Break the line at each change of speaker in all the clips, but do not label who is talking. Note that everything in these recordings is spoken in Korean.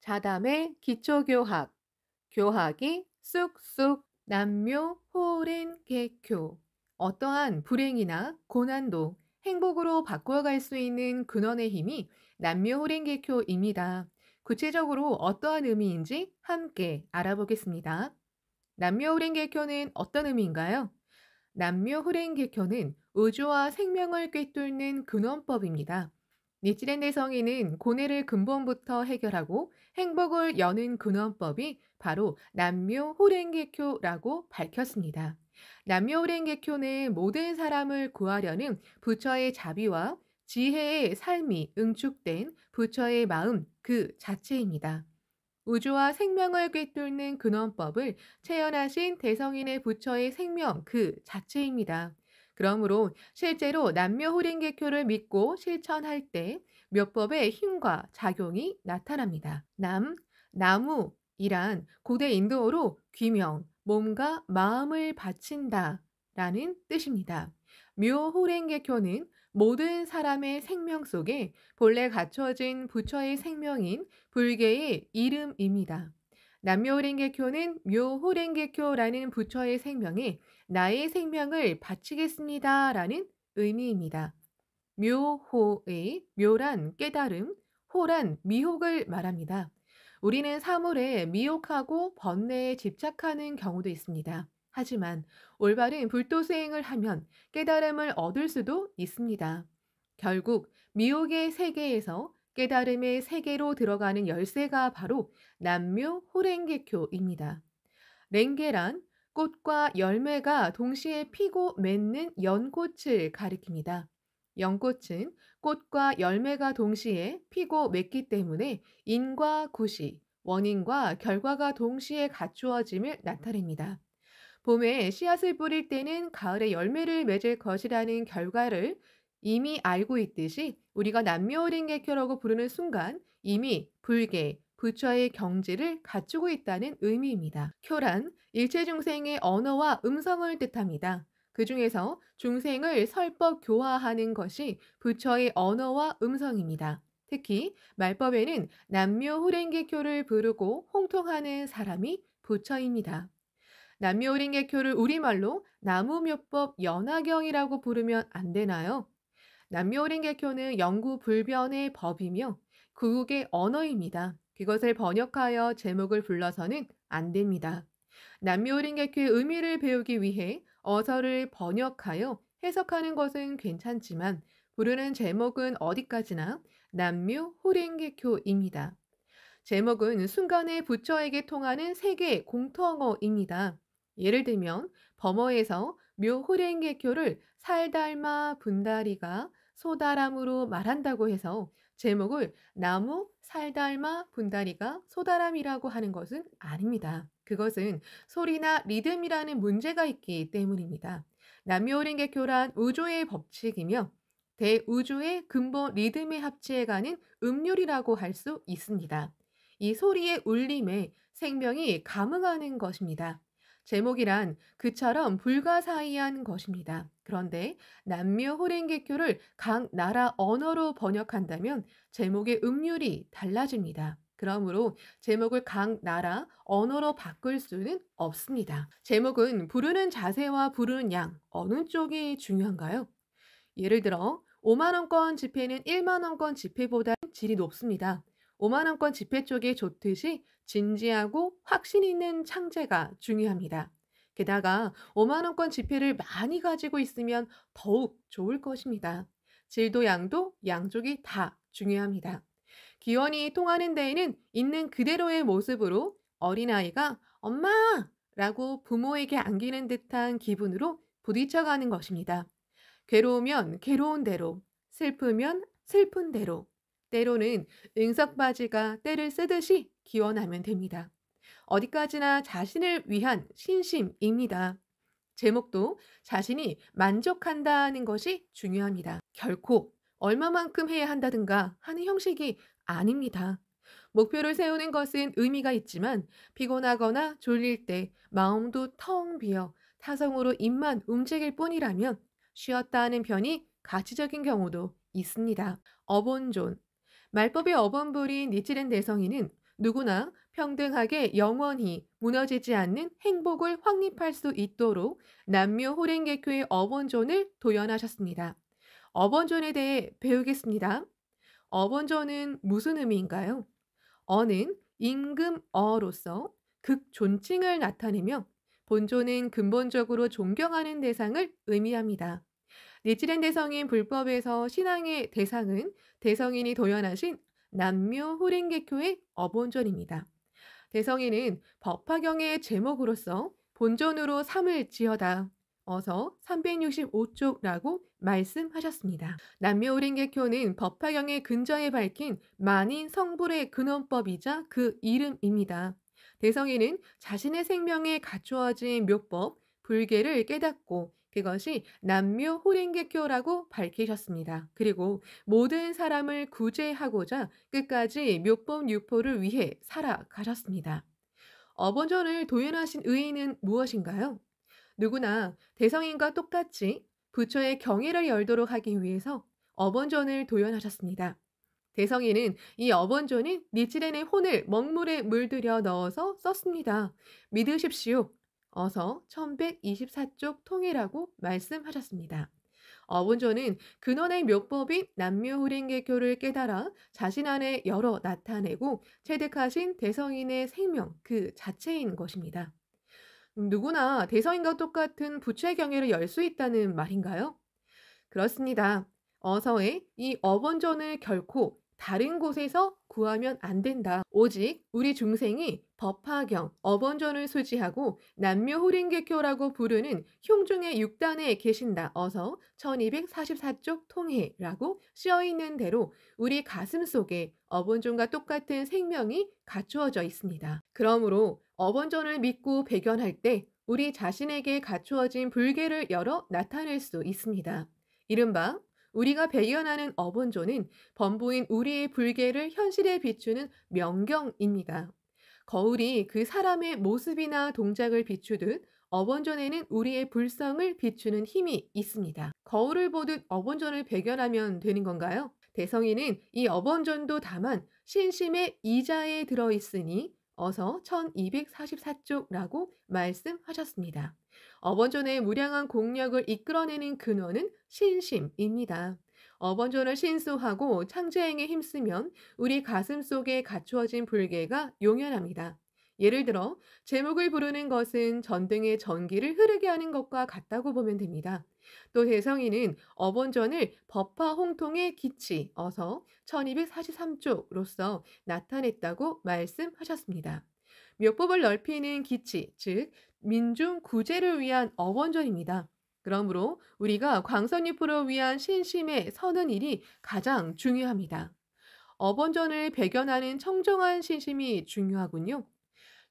자담의 기초교학, 교학이 쑥쑥 남묘 호른 개교. 어떠한 불행이나 고난도 행복으로 바꾸어갈 수 있는 근원의 힘이 남묘 호른 개교입니다. 구체적으로 어떠한 의미인지 함께 알아보겠습니다. 남묘 호른 개교는 어떤 의미인가요? 남묘 호랭 개교는 우주와 생명을 꿰뚫는 근원법입니다. 니치렌 대성이는 고뇌를 근본부터 해결하고 행복을 여는 근원법이 바로 남묘 호랭개교라고 밝혔습니다. 남묘 호랭개교는 모든 사람을 구하려는 부처의 자비와 지혜의 삶이 응축된 부처의 마음 그 자체입니다. 우주와 생명을 꿰뚫는 근원법을 체현하신 대성인의 부처의 생명 그 자체입니다. 그러므로 실제로 남묘 호랭개교를 믿고 실천할 때 묘법의 힘과 작용이 나타납니다. 나무이란 고대 인도어로 귀명, 몸과 마음을 바친다 라는 뜻입니다. 묘 호랭개교는 모든 사람의 생명 속에 본래 갖춰진 부처의 생명인 불교의 이름입니다. 남묘호랭개교는 묘호랭개교라는 부처의 생명에 나의 생명을 바치겠습니다 라는 의미입니다. 묘호의 묘란 깨달음, 호란 미혹을 말합니다. 우리는 사물에 미혹하고 번뇌에 집착하는 경우도 있습니다. 하지만 올바른 불도 수행을 하면 깨달음을 얻을 수도 있습니다. 결국 미혹의 세계에서 깨달음의 세계로 들어가는 열쇠가 바로 남묘 호랭개교입니다. 랭게란 꽃과 열매가 동시에 피고 맺는 연꽃을 가리킵니다. 연꽃은 꽃과 열매가 동시에 피고 맺기 때문에 인과 구시, 원인과 결과가 동시에 갖추어짐을 나타냅니다. 봄에 씨앗을 뿌릴 때는 가을에 열매를 맺을 것이라는 결과를 이미 알고 있듯이 우리가 남묘호랭개교라고 부르는 순간 이미 불계, 부처의 경지를 갖추고 있다는 의미입니다. 쿄란 일체 중생의 언어와 음성을 뜻합니다. 그 중에서 중생을 설법 교화하는 것이 부처의 언어와 음성입니다. 특히 말법에는 남묘호랭개교를 부르고 홍통하는 사람이 부처입니다. 남묘호랭개교를 우리말로 나무묘법 연화경이라고 부르면 안 되나요? 남묘호랭개교는 영구불변의 법이며 구국의 언어입니다. 그것을 번역하여 제목을 불러서는 안 됩니다. 남묘호랭개교의 의미를 배우기 위해 어서를 번역하여 해석하는 것은 괜찮지만 부르는 제목은 어디까지나 남묘호랭개교입니다. 제목은 순간의 부처에게 통하는 세계 공통어입니다. 예를 들면 범어에서 묘호랭개교를 살달마 분다리가 소다람으로 말한다고 해서 제목을 나무 살달마 분다리가 소다람이라고 하는 것은 아닙니다. 그것은 소리나 리듬이라는 문제가 있기 때문입니다. 남묘호랭개교란 우주의 법칙이며 대우주의 근본 리듬의 합치에 가는 음률이라고 할 수 있습니다. 이 소리의 울림에 생명이 감응하는 것입니다. 제목이란 그처럼 불가사의한 것입니다. 그런데 남묘호랭개교를 각 나라 언어로 번역한다면 제목의 음률이 달라집니다. 그러므로 제목을 각 나라 언어로 바꿀 수는 없습니다. 제목은 부르는 자세와 부르는 양, 어느 쪽이 중요한가요? 예를 들어 5만 원권 지폐는 1만 원권 지폐보다 질이 높습니다. 5만 원권 지폐 쪽이 좋듯이 진지하고 확신 있는 창제가 중요합니다. 게다가 5만 원권 지폐를 많이 가지고 있으면 더욱 좋을 것입니다. 질도 양도 양쪽이 다 중요합니다. 기원이 통하는 데에는 있는 그대로의 모습으로 어린아이가 엄마! 라고 부모에게 안기는 듯한 기분으로 부딪혀가는 것입니다. 괴로우면 괴로운 대로, 슬프면 슬픈 대로, 때로는 응석바지가 때를 쓰듯이 기원하면 됩니다. 어디까지나 자신을 위한 신심입니다. 제목도 자신이 만족한다는 것이 중요합니다. 결코 얼마만큼 해야 한다든가 하는 형식이 아닙니다. 목표를 세우는 것은 의미가 있지만 피곤하거나 졸릴 때 마음도 텅 비어 타성으로 입만 움직일 뿐이라면 쉬었다 하는 편이 가치적인 경우도 있습니다. 어본존 말법의 어본불인 니치렌 대성이는 누구나 평등하게 영원히 무너지지 않는 행복을 확립할 수 있도록 남묘 호랭개교의 어본존을 도연하셨습니다. 어본존에 대해 배우겠습니다. 어본존은 무슨 의미인가요? 어는 임금어로서 극존칭을 나타내며 본조는 근본적으로 존경하는 대상을 의미합니다. 니치렌 대성인 불법에서 신앙의 대상은 대성인이 도연하신 남묘 호랭개교의 어본존입니다. 대성인은 법화경의 제목으로서 본전으로 삼을 지어다. 어서 365쪽라고 말씀하셨습니다. 남묘오랭개교는 법화경의 근저에 밝힌 만인 성불의 근원법이자 그 이름입니다. 대성인은 자신의 생명에 갖추어진 묘법, 불계를 깨닫고 그것이 남묘호랭개교라고 밝히셨습니다. 그리고 모든 사람을 구제하고자 끝까지 묘법 유포를 위해 살아가셨습니다. 어본전을 도연하신 의의는 무엇인가요? 누구나 대성인과 똑같이 부처의 경의를 열도록 하기 위해서 어본전을 도연하셨습니다. 대성인은 이 어본전인 니치렌의 혼을 먹물에 물들여 넣어서 썼습니다. 믿으십시오. 어서 1124쪽 통이라고 말씀하셨습니다. 어본조는 근원의 묘법인 남묘호랭개교를 깨달아 자신 안에 열어 나타내고 체득하신 대성인의 생명 그 자체인 것입니다. 누구나 대성인과 똑같은 부처의 경애를 열 수 있다는 말인가요? 그렇습니다. 어서의 이 어본전을 결코 다른 곳에서 구하면 안 된다. 오직 우리 중생이 법화경, 어본전을 수지하고 남묘호랭개교라고 부르는 흉중의 6단에 계신다. 어서 1244쪽 통해라고 쓰여있는 대로 우리 가슴 속에 어본전과 똑같은 생명이 갖추어져 있습니다. 그러므로 어본전을 믿고 배견할 때 우리 자신에게 갖추어진 불계를 열어 나타낼 수 있습니다. 이른바 우리가 배견하는 어본조는 범부인 우리의 불계를 현실에 비추는 명경입니다. 거울이 그 사람의 모습이나 동작을 비추듯 어본전에는 우리의 불성을 비추는 힘이 있습니다. 거울을 보듯 어본전을 배견하면 되는 건가요? 대성인은 이 어본전도 다만 신심의 이자에 들어있으니 어서 1244쪽라고 말씀하셨습니다. 어본전의 무량한 공력을 이끌어내는 근원은 신심입니다. 어본전을 신수하고 창제행에 힘쓰면 우리 가슴 속에 갖추어진 불계가 용연합니다. 예를 들어 제목을 부르는 것은 전등의 전기를 흐르게 하는 것과 같다고 보면 됩니다. 또 대성인은 어본전을 법화 홍통의 기치 어서 1243쪽로서 나타냈다고 말씀하셨습니다. 묘법을 넓히는 기치, 즉 민중 구제를 위한 어본전입니다. 그러므로 우리가 광선유포를 위한 신심에 서는 일이 가장 중요합니다. 어본전을 배견하는 청정한 신심이 중요하군요.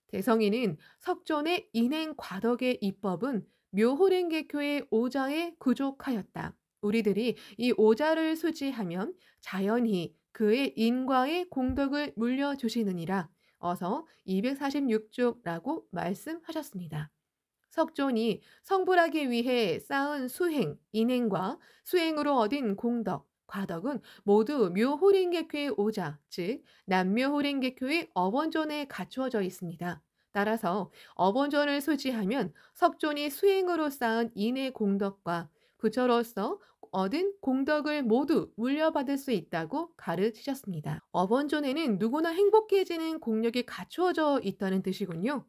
대성인은 석존의 인행 과덕의 입법은 묘호랭개교의 오자에 구족하였다. 우리들이 이 오자를 수지하면 자연히 그의 인과의 공덕을 물려주시느니라. 어서 246쪽라고 말씀하셨습니다. 석존이 성불하기 위해 쌓은 수행, 인행과 수행으로 얻은 공덕, 과덕은 모두 묘호랭개교의 오자, 즉 남묘호랭개교의 어본존에 갖추어져 있습니다. 따라서 어본존을 수지하면 석존이 수행으로 쌓은 인의 공덕과 부처로서 얻은 공덕을 모두 물려받을 수 있다고 가르치셨습니다. 어본존에는 누구나 행복해지는 공력이 갖추어져 있다는 뜻이군요.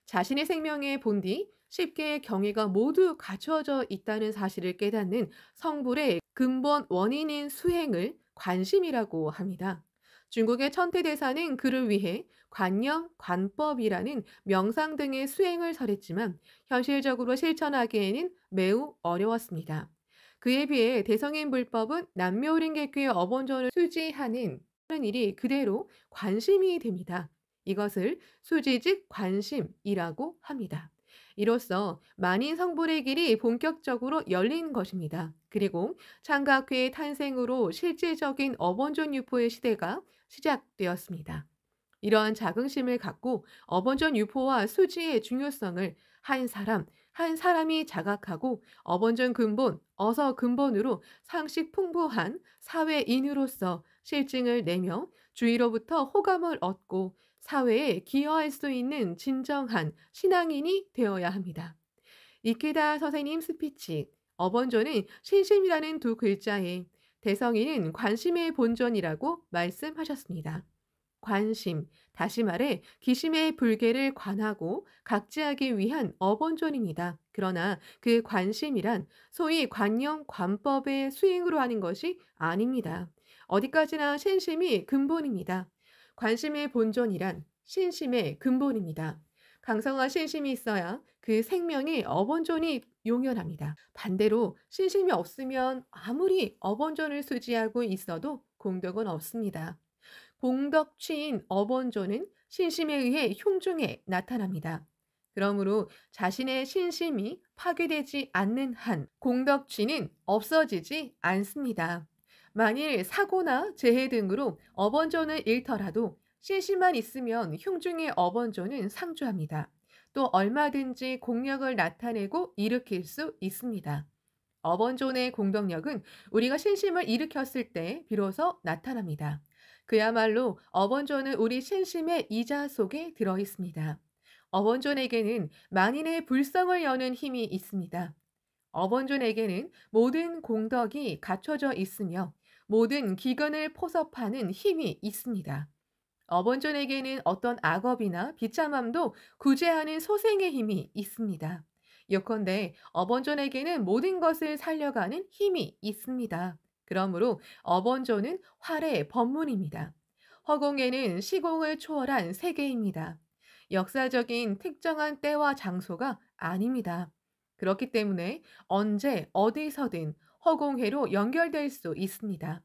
자신의 생명의 본디 쉽게 경애가 모두 갖추어져 있다는 사실을 깨닫는 성불의 근본 원인인 수행을 관심이라고 합니다. 중국의 천태대사는 그를 위해 관념, 관법이라는 명상 등의 수행을 설했지만 현실적으로 실천하기에는 매우 어려웠습니다. 그에 비해 대성인 불법은 남묘호랭개교의 어본전을 수지하는 일이 그대로 관심이 됩니다. 이것을 수지즉 관심이라고 합니다. 이로써 만인 성불의 길이 본격적으로 열린 것입니다. 그리고 창각회의 탄생으로 실질적인 어본존 유포의 시대가 시작되었습니다. 이러한 자긍심을 갖고 어본존 유포와 수지의 중요성을 한 사람, 한 사람이 자각하고 어번전 근본, 어서 근본으로 상식 풍부한 사회인으로서 실증을 내며 주위로부터 호감을 얻고 사회에 기여할 수 있는 진정한 신앙인이 되어야 합니다. 이케다 선생님 스피치, 어번전은 신심이라는 두 글자에 대성이는 관심의 본전이라고 말씀하셨습니다. 관심, 다시 말해 기심의 불개를 관하고 각지하기 위한 어번전입니다. 그러나 그 관심이란 소위 관용 관법의 수행으로 하는 것이 아닙니다. 어디까지나 신심이 근본입니다. 관심의 본전이란 신심의 근본입니다. 강성한 신심이 있어야 그 생명의 어번전이 용연합니다. 반대로 신심이 없으면 아무리 어번전을 수지하고 있어도 공덕은 없습니다. 공덕취인 어번조는 신심에 의해 흉중에 나타납니다. 그러므로 자신의 신심이 파괴되지 않는 한 공덕취는 없어지지 않습니다. 만일 사고나 재해 등으로 어번조는 잃더라도 신심만 있으면 흉중의 어번조는 상주합니다. 또 얼마든지 공력을 나타내고 일으킬 수 있습니다. 어번존의 공덕력은 우리가 신심을 일으켰을 때 비로소 나타납니다. 그야말로 어번존은 우리 신심의 이자 속에 들어 있습니다. 어번존에게는 만인의 불성을 여는 힘이 있습니다. 어번존에게는 모든 공덕이 갖춰져 있으며 모든 기근을 포섭하는 힘이 있습니다. 어번존에게는 어떤 악업이나 비참함도 구제하는 소생의 힘이 있습니다. 예컨대 어번존에게는 모든 것을 살려가는 힘이 있습니다. 그러므로 어번존은 활의 법문입니다. 허공에는 시공을 초월한 세계입니다. 역사적인 특정한 때와 장소가 아닙니다. 그렇기 때문에 언제 어디서든 허공회로 연결될 수 있습니다.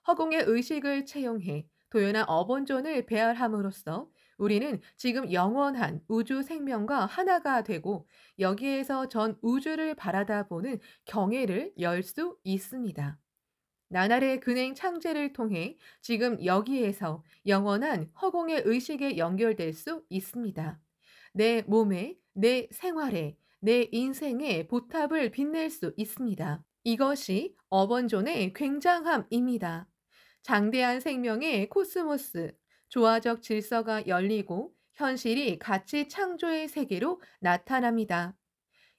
허공의 의식을 채용해 도연한 어번존을 배열함으로써 우리는 지금 영원한 우주 생명과 하나가 되고 여기에서 전 우주를 바라다 보는 경애를 열 수 있습니다. 나날의 근행 창제를 통해 지금 여기에서 영원한 허공의 의식에 연결될 수 있습니다. 내 몸에, 내 생활에, 내 인생에 보탑을 빛낼 수 있습니다. 이것이 어번존의 굉장함입니다. 장대한 생명의 코스모스, 조화적 질서가 열리고 현실이 가치 창조의 세계로 나타납니다.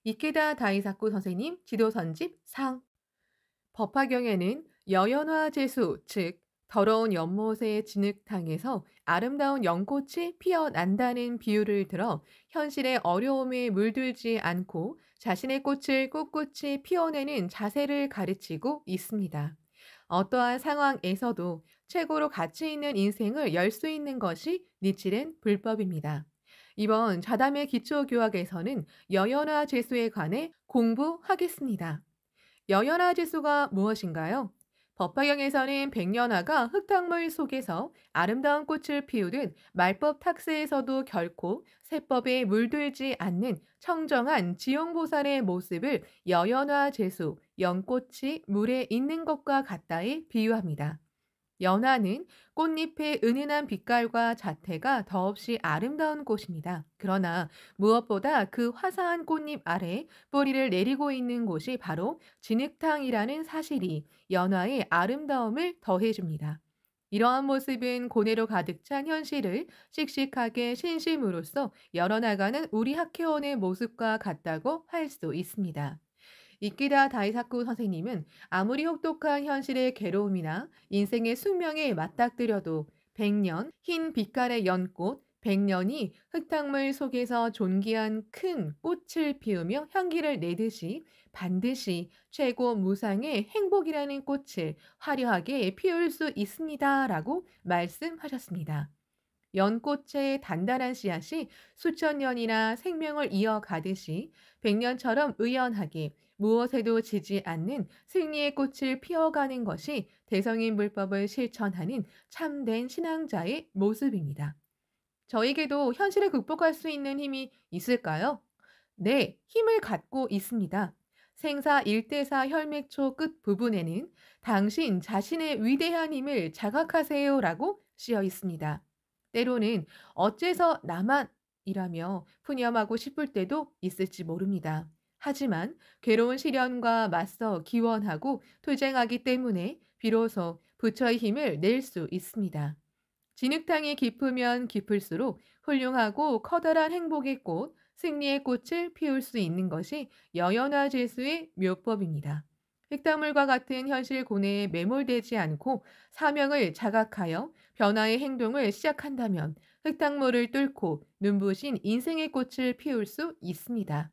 이케다 다이사쿠 선생님 지도선집 상. 법화경에는 여연화 제수, 즉 더러운 연못의 진흙탕에서 아름다운 연꽃이 피어난다는 비유를 들어 현실의 어려움에 물들지 않고 자신의 꽃을 꿋꿋이 피워내는 자세를 가르치고 있습니다. 어떠한 상황에서도 최고로 가치 있는 인생을 열 수 있는 것이 니칠엔 불법입니다. 이번 좌담의 기초교학에서는 여연화 제수에 관해 공부하겠습니다. 여연화 제수가 무엇인가요? 법화경에서는 백년화가 흙탕물 속에서 아름다운 꽃을 피우듯 말법 탁스에서도 결코 세법에 물들지 않는 청정한 지용보살의 모습을 여연화 제수, 연꽃이 물에 있는 것과 같다에 비유합니다. 연화는 꽃잎의 은은한 빛깔과 자태가 더없이 아름다운 꽃입니다. 그러나 무엇보다 그 화사한 꽃잎 아래 뿌리를 내리고 있는 곳이 바로 진흙탕이라는 사실이 연화의 아름다움을 더해줍니다. 이러한 모습은 고뇌로 가득 찬 현실을 씩씩하게 신심으로써 열어나가는 우리 학회원의 모습과 같다고 할 수 있습니다. 이키다 다이사쿠 선생님은 아무리 혹독한 현실의 괴로움이나 인생의 숙명에 맞닥뜨려도 100년 흰 빛깔의 연꽃, 100년이 흙탕물 속에서 존귀한 큰 꽃을 피우며 향기를 내듯이 반드시 최고 무상의 행복이라는 꽃을 화려하게 피울 수 있습니다라고 말씀하셨습니다. 연꽃의 단단한 씨앗이 수천 년이나 생명을 이어가듯이 100년처럼 의연하게 무엇에도 지지 않는 승리의 꽃을 피워가는 것이 대성인 불법을 실천하는 참된 신앙자의 모습입니다. 저에게도 현실을 극복할 수 있는 힘이 있을까요? 네, 힘을 갖고 있습니다. 생사 1대4 혈맥초 끝 부분에는 당신 자신의 위대한 힘을 자각하세요라고 쓰여 있습니다. 때로는 어째서 나만 이라며 푸념하고 싶을 때도 있을지 모릅니다. 하지만 괴로운 시련과 맞서 기원하고 투쟁하기 때문에 비로소 부처의 힘을 낼 수 있습니다. 진흙탕이 깊으면 깊을수록 훌륭하고 커다란 행복의 꽃, 승리의 꽃을 피울 수 있는 것이 여연화 제수의 묘법입니다. 흙탕물과 같은 현실 고뇌에 매몰되지 않고 사명을 자각하여 변화의 행동을 시작한다면 흙탕물을 뚫고 눈부신 인생의 꽃을 피울 수 있습니다.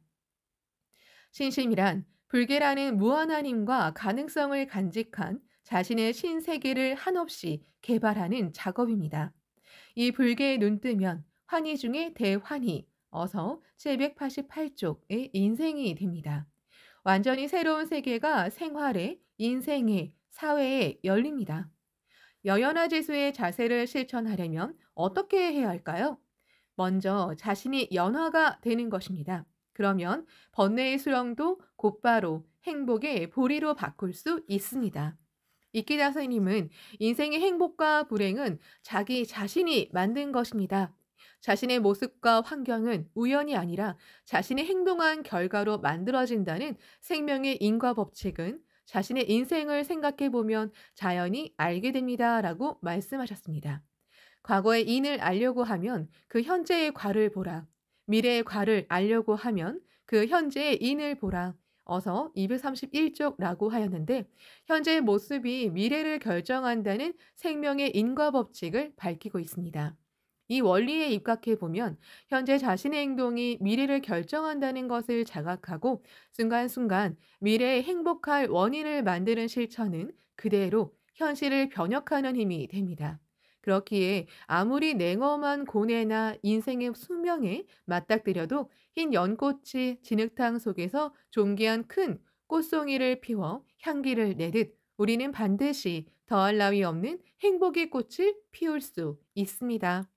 신심이란 불계라는 무한한 힘과 가능성을 간직한 자신의 신세계를 한없이 개발하는 작업입니다. 이 불계에 눈뜨면 환희 중에 대환희, 어서 788쪽의 인생이 됩니다. 완전히 새로운 세계가 생활에, 인생에, 사회에 열립니다. 여연화 지수의 자세를 실천하려면 어떻게 해야 할까요? 먼저 자신이 연화가 되는 것입니다. 그러면 번뇌의 수렁도 곧바로 행복의 보리로 바꿀 수 있습니다. 이키다 선생님은 인생의 행복과 불행은 자기 자신이 만든 것입니다. 자신의 모습과 환경은 우연이 아니라 자신이 행동한 결과로 만들어진다는 생명의 인과 법칙은 자신의 인생을 생각해 보면 자연히 알게 됩니다. 라고 말씀하셨습니다. 과거의 인을 알려고 하면 그 현재의 과를 보라. 미래의 과를 알려고 하면 그 현재의 인을 보라. 어서 231쪽라고 하였는데 현재의 모습이 미래를 결정한다는 생명의 인과 법칙을 밝히고 있습니다. 이 원리에 입각해 보면 현재 자신의 행동이 미래를 결정한다는 것을 자각하고 순간순간 미래에 행복할 원인을 만드는 실천은 그대로 현실을 변혁하는 힘이 됩니다. 그렇기에 아무리 냉엄한 고뇌나 인생의 숙명에 맞닥뜨려도 흰 연꽃이 진흙탕 속에서 존귀한 큰 꽃송이를 피워 향기를 내듯 우리는 반드시 더할 나위 없는 행복의 꽃을 피울 수 있습니다.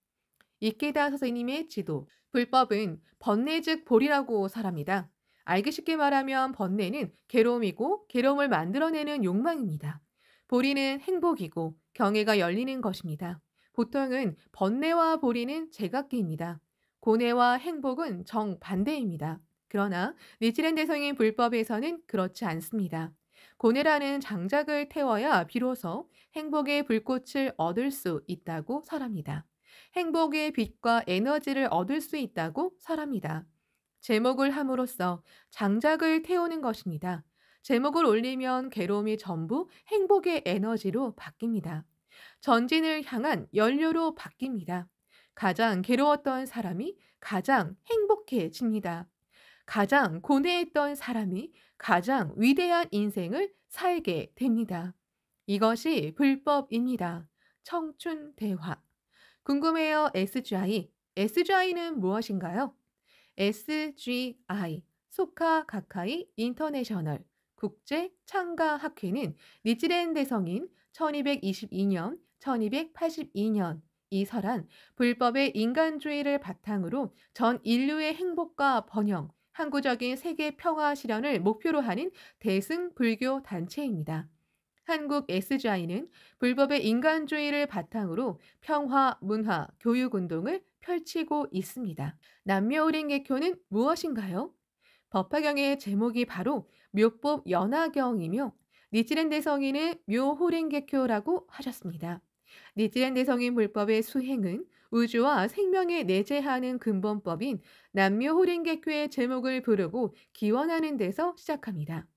이케다 선생님의 지도. 불법은 번뇌 즉 볼이라고 설합니다. 알기 쉽게 말하면 번뇌는 괴로움이고 괴로움을 만들어내는 욕망입니다. 보리는 행복이고 경애가 열리는 것입니다. 보통은 번뇌와 보리는 제각기입니다. 고뇌와 행복은 정반대입니다. 그러나 니치렌 대성인 불법에서는 그렇지 않습니다. 고뇌라는 장작을 태워야 비로소 행복의 불꽃을 얻을 수 있다고 설합니다. 행복의 빛과 에너지를 얻을 수 있다고 설합니다. 제목을 함으로써 장작을 태우는 것입니다. 제목을 올리면 괴로움이 전부 행복의 에너지로 바뀝니다. 전진을 향한 연료로 바뀝니다. 가장 괴로웠던 사람이 가장 행복해집니다. 가장 고뇌했던 사람이 가장 위대한 인생을 살게 됩니다. 이것이 불법입니다. 청춘대화. 궁금해요, SGI. SGI는 무엇인가요? SGI, 소카 가카이 인터내셔널 국제 창가 학회는 니치렌 대성인 1222년, 1282년 이설한 불법의 인간주의를 바탕으로 전 인류의 행복과 번영, 항구적인 세계 평화 실현을 목표로 하는 대승 불교 단체입니다. 한국 SGI는 불법의 인간주의를 바탕으로 평화, 문화, 교육 운동을 펼치고 있습니다. 남묘호랭개교는 무엇인가요? 법화경의 제목이 바로 묘법 연화경이며 니치렌 대성인은 묘호랭개교라고 하셨습니다. 니치렌 대성인 불법의 수행은 우주와 생명에 내재하는 근본법인 남묘호랭개교의 제목을 부르고 기원하는 데서 시작합니다.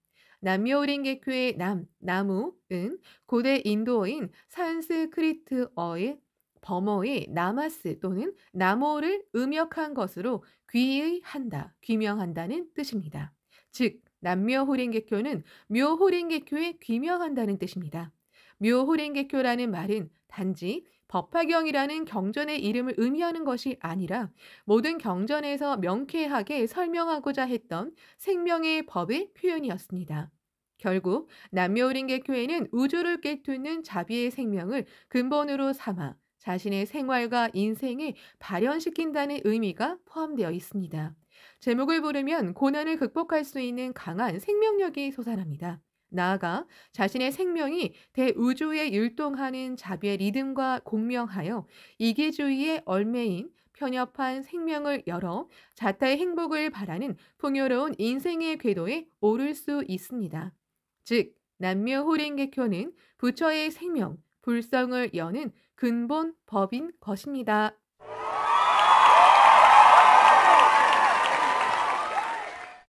남묘호랭개교의 나무은 고대 인도어인 산스크리트어의 범어의 나마스 또는 나모를 음역한 것으로 귀의한다, 귀명한다는 뜻입니다. 즉, 남묘호랭개교는 묘호랭개교에 귀명한다는 뜻입니다. 묘호랭개교라는 말은 단지 법화경이라는 경전의 이름을 의미하는 것이 아니라 모든 경전에서 명쾌하게 설명하고자 했던 생명의 법의 표현이었습니다. 결국 남묘호랭개교회는 우주를 꿰뚫는 자비의 생명을 근본으로 삼아 자신의 생활과 인생에 발현시킨다는 의미가 포함되어 있습니다. 제목을 부르면 고난을 극복할 수 있는 강한 생명력이 솟아납니다. 나아가 자신의 생명이 대우주에 율동하는 자비의 리듬과 공명하여 이기주의의 얼매인 편협한 생명을 열어 자타의 행복을 바라는 풍요로운 인생의 궤도에 오를 수 있습니다. 즉, 남묘호랭개교는 부처의 생명, 불성을 여는 근본 법인 것입니다.